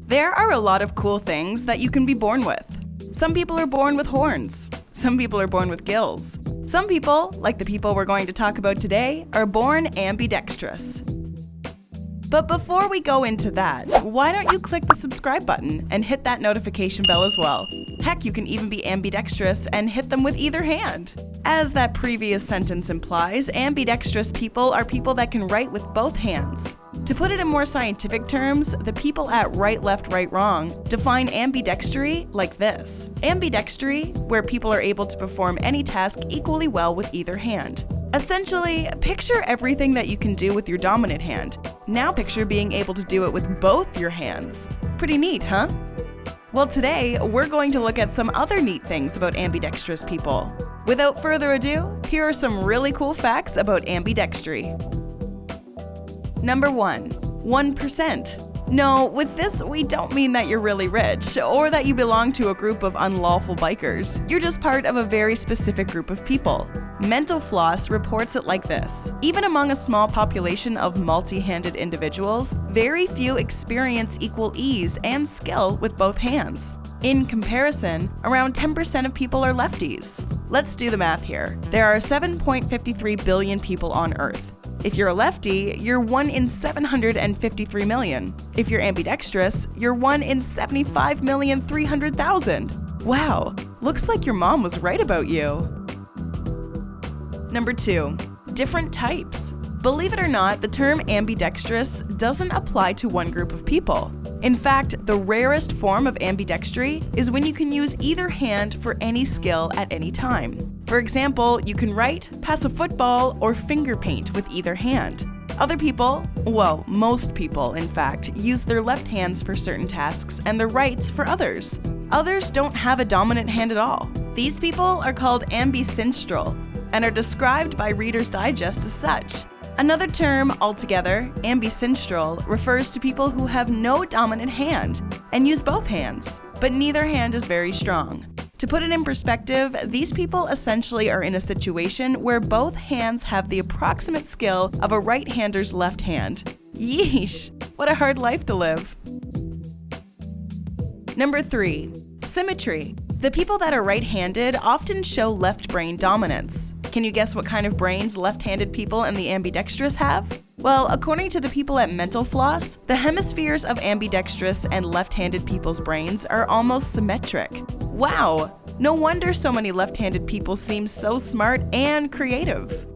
There are a lot of cool things that you can be born with. Some people are born with horns. Some people are born with gills. Some people, like the people we're going to talk about today, are born ambidextrous. But before we go into that, why don't you click the subscribe button and hit that notification bell as well? Heck, you can even be ambidextrous and hit them with either hand. As that previous sentence implies, ambidextrous people are people that can write with both hands. To put it in more scientific terms, the people at right, left, right, wrong define ambidextry like this. Ambidextry, where people are able to perform any task equally well with either hand. Essentially, picture everything that you can do with your dominant hand. Now picture being able to do it with both your hands. Pretty neat, huh? Well, today, we're going to look at some other neat things about ambidextrous people. Without further ado, here are some really cool facts about ambidextry. Number 1. 1%. No, with this, we don't mean that you're really rich, or that you belong to a group of unlawful bikers. You're just part of a very specific group of people. Mental Floss reports it like this. Even among a small population of multi-handed individuals, very few experience equal ease and skill with both hands. In comparison, around 10% of people are lefties. Let's do the math here. There are 7.53 billion people on Earth. If you're a lefty, you're 1 in 753 million. If you're ambidextrous, you're 1 in 75,300,000. Wow, looks like your mom was right about you. Number 2. Different types. Believe it or not, the term ambidextrous doesn't apply to one group of people. In fact, the rarest form of ambidextry is when you can use either hand for any skill at any time. For example, you can write, pass a football, or finger paint with either hand. Other people, well, most people in fact, use their left hands for certain tasks and their rights for others. Others don't have a dominant hand at all. These people are called ambidextrous and are described by Reader's Digest as such. Another term altogether, ambidextrous, refers to people who have no dominant hand and use both hands, but neither hand is very strong. To put it in perspective, these people essentially are in a situation where both hands have the approximate skill of a right-hander's left hand. Yeesh, what a hard life to live. Number 3. Symmetry. The people that are right-handed often show left brain dominance. Can you guess what kind of brains left-handed people and the ambidextrous have? Well, according to the people at Mental Floss, the hemispheres of ambidextrous and left-handed people's brains are almost symmetric. Wow! No wonder so many left-handed people seem so smart and creative.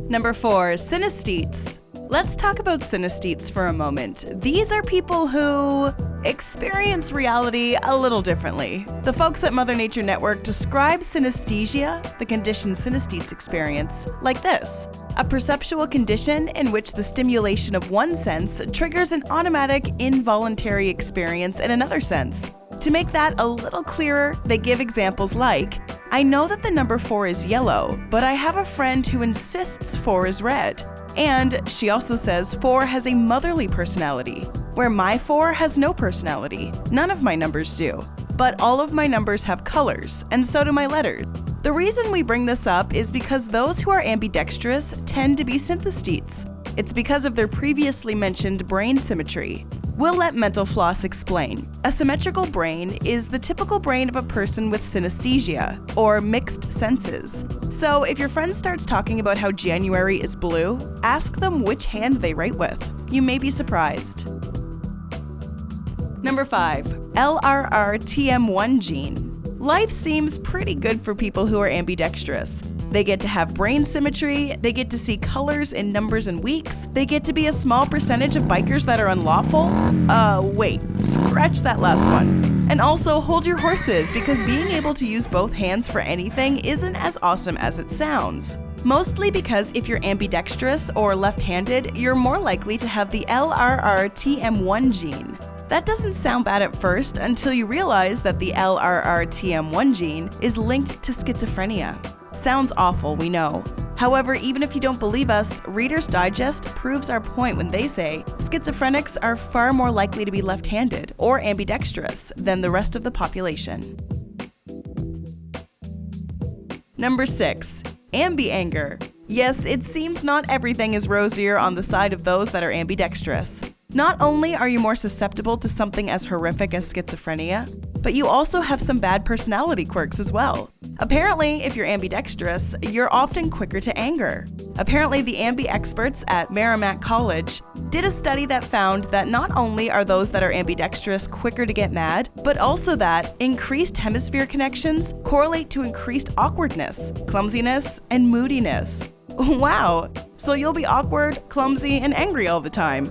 Number 4. Synesthetes. Let's talk about synesthetes for a moment. These are people who experience reality a little differently. The folks at Mother Nature Network describe synesthesia, the condition synesthetes experience, like this: a perceptual condition in which the stimulation of one sense triggers an automatic, involuntary experience in another sense. To make that a little clearer, they give examples like, I know that the number 4 is yellow, but I have a friend who insists 4 is red. And she also says 4 has a motherly personality, where my 4 has no personality. None of my numbers do. But all of my numbers have colors, and so do my letters. The reason we bring this up is because those who are ambidextrous tend to be synesthetes. It's because of their previously mentioned brain symmetry. We'll let Mental Floss explain. A symmetrical brain is the typical brain of a person with synesthesia, or mixed senses. So if your friend starts talking about how January is blue, ask them which hand they write with. You may be surprised. Number 5. LRRTM1 Gene. Life seems pretty good for people who are ambidextrous. They get to have brain symmetry, they get to see colors in numbers and weeks, they get to be a small percentage of bikers that are unlawful. Wait, scratch that last one. And also hold your horses, because being able to use both hands for anything isn't as awesome as it sounds. Mostly because if you're ambidextrous or left-handed, you're more likely to have the LRRTM1 gene. That doesn't sound bad at first until you realize that the LRRTM1 gene is linked to schizophrenia. Sounds awful, we know. However, even if you don't believe us, Reader's Digest proves our point when they say schizophrenics are far more likely to be left-handed or ambidextrous than the rest of the population. Number 6. Ambi Anger. Yes, it seems not everything is rosier on the side of those that are ambidextrous. Not only are you more susceptible to something as horrific as schizophrenia, but you also have some bad personality quirks as well. Apparently, if you're ambidextrous, you're often quicker to anger. Apparently, the Ambi experts at Merrimack College did a study that found that not only are those that are ambidextrous quicker to get mad, but also that increased hemisphere connections correlate to increased awkwardness, clumsiness, and moodiness. Wow! So you'll be awkward, clumsy, and angry all the time.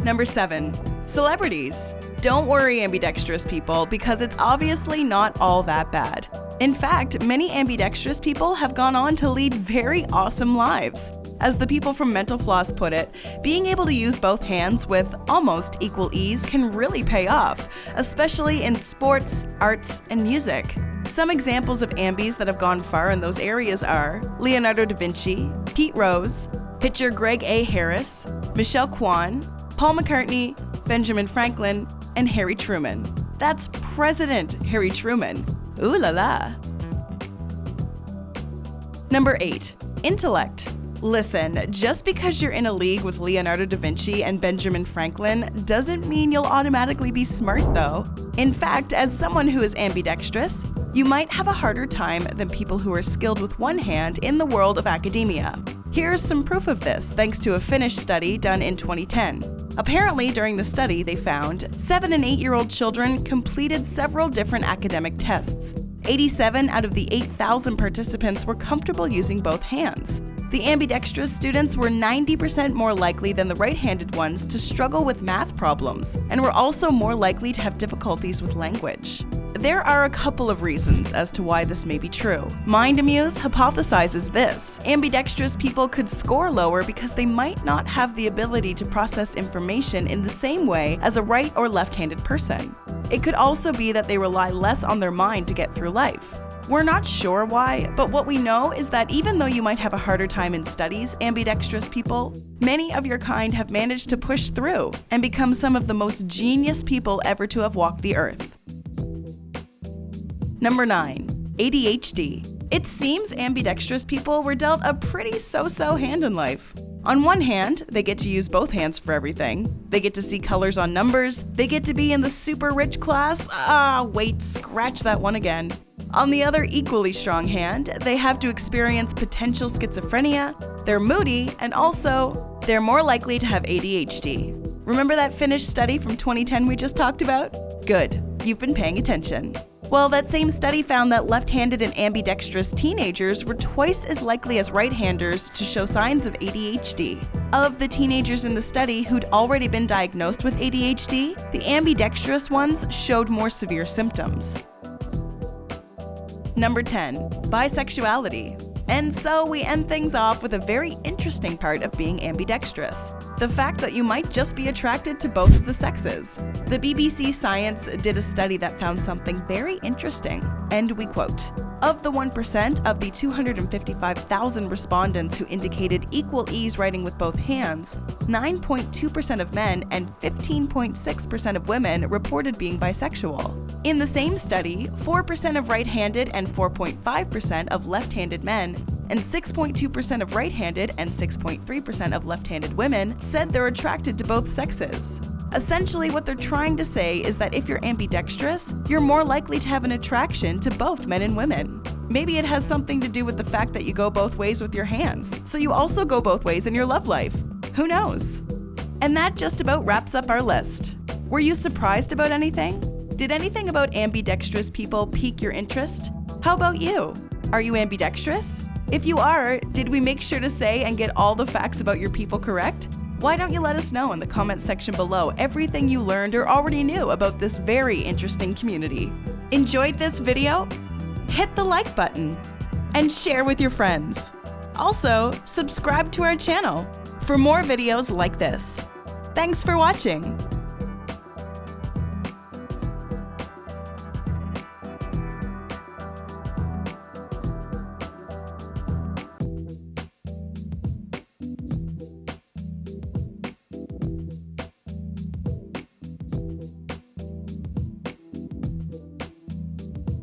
Number 7. Celebrities. Don't worry, ambidextrous people, because it's obviously not all that bad. In fact, many ambidextrous people have gone on to lead very awesome lives. As the people from Mental Floss put it, being able to use both hands with almost equal ease can really pay off, especially in sports, arts, and music. Some examples of ambis that have gone far in those areas are Leonardo da Vinci, Pete Rose, pitcher Greg A. Harris, Michelle Kwan, Paul McCartney, Benjamin Franklin, and Harry Truman. That's President Harry Truman. Ooh la la. Number 8. Intellect. Listen, just because you're in a league with Leonardo da Vinci and Benjamin Franklin doesn't mean you'll automatically be smart though. In fact, as someone who is ambidextrous, you might have a harder time than people who are skilled with one hand in the world of academia. Here's some proof of this thanks to a Finnish study done in 2010. Apparently, during the study, they found 7 and 8-year-old children completed several different academic tests. 87 out of the 8,000 participants were comfortable using both hands. The ambidextrous students were 90% more likely than the right-handed ones to struggle with math problems, and were also more likely to have difficulties with language. There are a couple of reasons as to why this may be true. MindAmuse hypothesizes this. Ambidextrous people could score lower because they might not have the ability to process information in the same way as a right or left-handed person. It could also be that they rely less on their mind to get through life. We're not sure why, but what we know is that even though you might have a harder time in studies, ambidextrous people, many of your kind have managed to push through and become some of the most genius people ever to have walked the earth. Number 9. ADHD. It seems ambidextrous people were dealt a pretty so-so hand in life. On one hand, they get to use both hands for everything. They get to see colors on numbers. They get to be in the super rich class. Scratch that one again. On the other equally strong hand, they have to experience potential schizophrenia, they're moody, and also, they're more likely to have ADHD. Remember that Finnish study from 2010 we just talked about? Good, you've been paying attention. Well, that same study found that left-handed and ambidextrous teenagers were twice as likely as right-handers to show signs of ADHD. Of the teenagers in the study who'd already been diagnosed with ADHD, the ambidextrous ones showed more severe symptoms. Number 10. Bisexuality. And so we end things off with a very interesting part of being ambidextrous. The fact that you might just be attracted to both of the sexes. The BBC Science did a study that found something very interesting, and we quote, "Of the 1% of the 255,000 respondents who indicated equal ease writing with both hands, 9.2% of men and 15.6% of women reported being bisexual. In the same study, 4% of right-handed and 4.5% of left-handed men and 6.2% of right-handed and 6.3% of left-handed women said they're attracted to both sexes. Essentially, what they're trying to say is that if you're ambidextrous, you're more likely to have an attraction to both men and women. Maybe it has something to do with the fact that you go both ways with your hands, so you also go both ways in your love life. Who knows? And that just about wraps up our list. Were you surprised about anything? Did anything about ambidextrous people pique your interest? How about you? Are you ambidextrous? If you are, did we make sure to say and get all the facts about your people correct? Why don't you let us know in the comments section below everything you learned or already knew about this very interesting community? Enjoyed this video? Hit the like button and share with your friends. Also, subscribe to our channel for more videos like this. Thanks for watching.